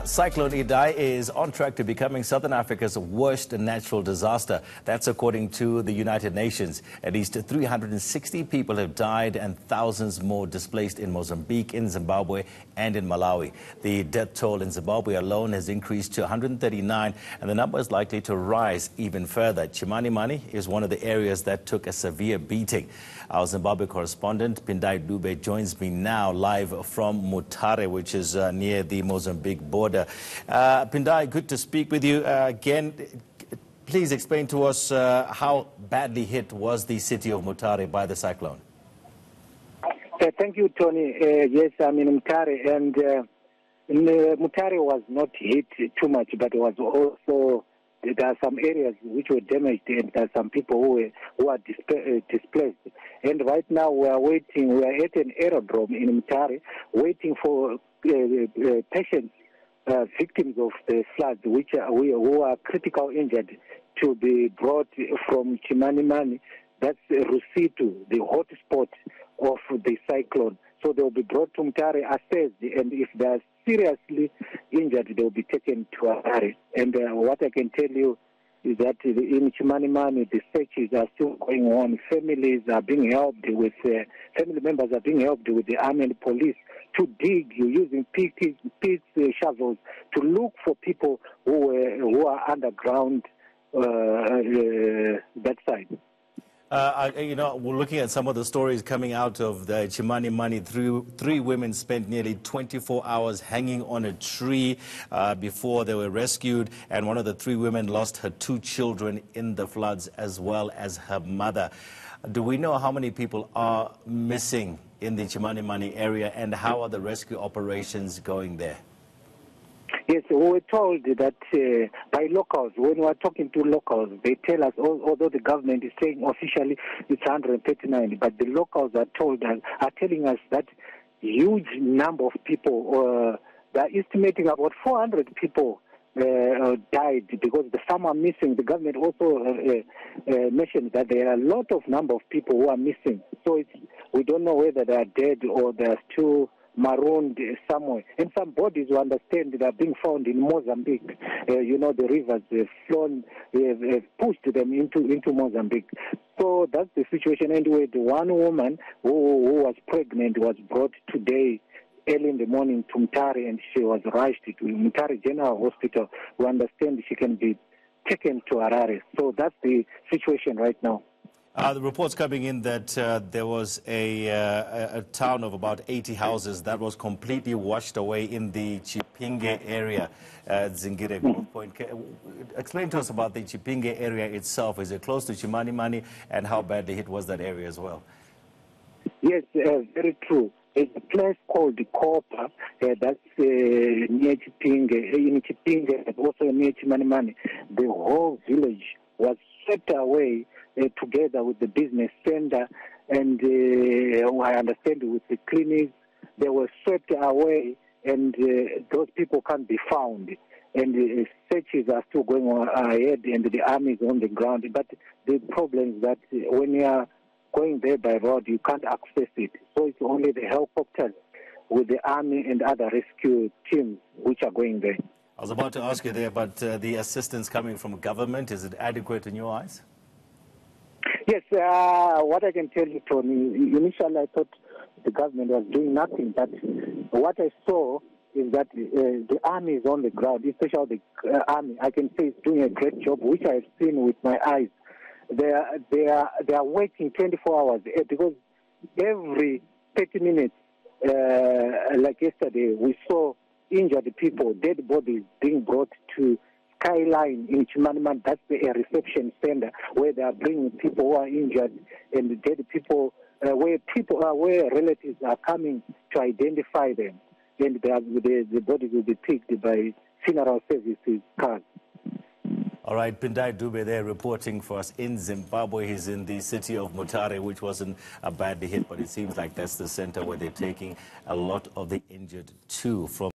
Cyclone Idai is on track to becoming Southern Africa's worst natural disaster. That's according to the United Nations. At least 360 people have died and thousands more displaced in Mozambique, in Zimbabwe and in Malawi. The death toll in Zimbabwe alone has increased to 139 and the number is likely to rise even further. Chimanimani is one of the areas that took a severe beating. Our Zimbabwe correspondent Pindai Dube joins me now live from Mutare, which is near the Mozambique border. Pindai, good to speak with you again. Please explain to us how badly hit was the city of Mutare by the cyclone. Thank you, Tony. Yes, I'm in Mutare, and Mutare was not hit too much, but it was also, there are some areas which were damaged, and there are some people who are displaced. And right now we are waiting. We are at an aerodrome in Mutare, waiting for patients, victims of the floods, who are critical injured, to be brought from Chimanimani. That's Rusitu, the hotspot of the cyclone. So they will be brought to Mutare, assessed, and if they are seriously injured, they will be taken to Harare. And what I can tell you is that in Chimanimani, the searches are still going on. Families are being helped with, family members are being helped with the army and police to dig using pits, shovels, to look for people who are underground that side. We're looking at some of the stories coming out of the Chimanimani. Three women spent nearly 24 hours hanging on a tree before they were rescued, and one of the three women lost her two children in the floods as well as her mother. Do we know how many people are missing in the Chimanimani area, and how are the rescue operations going there? Yes, we were told that by locals, when we are talking to locals, they tell us, although the government is saying officially it's 139, but the locals are telling us that huge number of people, they're estimating about 400 people died because some are missing. The government also mentioned that there are a lot of number of people who are missing. So we don't know whether they are dead or they are still marooned somewhere. And some bodies, we understand, that are being found in Mozambique. The rivers have flown, have pushed them into Mozambique. So that's the situation. Anyway, the one woman who was pregnant was brought today early in the morning to Mutare, and she was rushed to Mutare General Hospital. We understand she can be taken to Harare. So that's the situation right now. The reports coming in that there was a town of about 80 houses that was completely washed away in the Chipinge area, Zingire Growth Point. Explain to us about the Chipinge area itself. Is it close to Chimanimani, and how badly hit was that area as well? Yes, very true. It's a place called the Kopa, that's near Chipinge, in Chipinge, and also near Chimanimani. The whole village was swept away together with the business center, and I understand with the clinics. They were swept away, and those people can't be found. And searches are still going on ahead, and the army is on the ground. But the problem is that when you are going there by road, you can't access it. So it's only the helicopters with the army and other rescue teams which are going there. I was about to ask you there, but the assistance coming from government, is it adequate in your eyes? Yes, what I can tell you, Tony, initially I thought the government was doing nothing, but what I saw is that the army is on the ground, especially the army. I can say it's doing a great job, which I've seen with my eyes. They are working 24 hours because every 30 minutes, like yesterday, we saw injured people, dead bodies being brought to Skyline in Chimanimani. That's the reception center where they are bringing people who are injured and dead people, where relatives are coming to identify them, and the bodies will be picked by funeral services cars. All right, Pindai Dube there reporting for us in Zimbabwe. He's in the city of Mutare, which wasn't a badly hit, but it seems like that's the center where they're taking a lot of the injured too. From